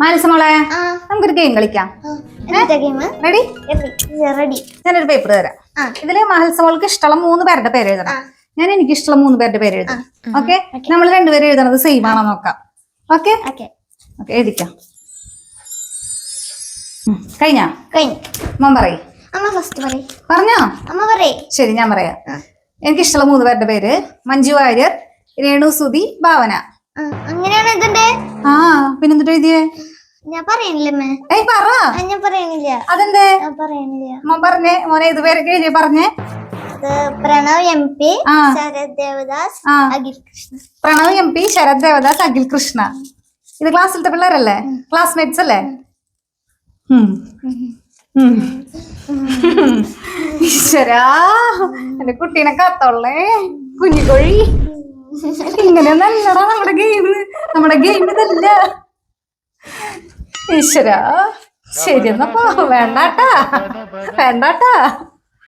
മാനസമോളെ നമുക്കൊരു ഗെയിം കളിക്കാം. റെഡി? ഞാനൊരു പേപ്പർ തരാം. ഇതില് മാനസമോൾക്ക് ഇഷ്ടമുള്ള 3 പേരുടെ പേര് എഴുതണം. ഞാൻ എനിക്ക് ഇഷ്ടമുള്ള 3 പേരുടെ പേര് എഴുതാം. ഓക്കെ? നമ്മൾ രണ്ടുപേരും എഴുതണത് സെയിം ആണോ നോക്കാം. ഓക്കെ? ഓക്കെ, എഴുതിക്കാം. കഴിഞ്ഞ മോൻ പറയ്. പറഞ്ഞോ? ശരി, ഞാൻ പറയാം. എനിക്ക് ഇഷ്ടമുള്ള 3 പേരുടെ പേര് മഞ്ജു വാര്യർ, രേണു സുധി, ഭാവന. അങ്ങനെയാണ് ഇതിന്റെ. പിന്നെന്തിട്ട് എഴുതിയേ? ഞാൻ പറയണില്ല. അതെന്തേ മോൻ പറഞ്ഞേ? മോനെ ഇത് പേരൊക്കെ എഴുതിയ പറഞ്ഞേ. Pranav M P, Sarath Devadas, Akhil Krishna. Pranav M P, Sarath Devadas, Akhil Krishna. ഇത് ക്ലാസ്സിലത്തെ പിള്ളേരല്ലേ? ക്ലാസ്മേറ്റ്സ് അല്ലേ? ഈശ്വരാ, എന്റെ കുട്ടീനെ കാത്തോളേ കുഞ്ഞിക്കൊഴി. ഇങ്ങനെ നല്ലടാ നമ്മുടെ ഗെയിം ഇതല്ല. ഈശ്വരാ, ശരി എന്നപ്പോ വേണ്ടാട്ടാ.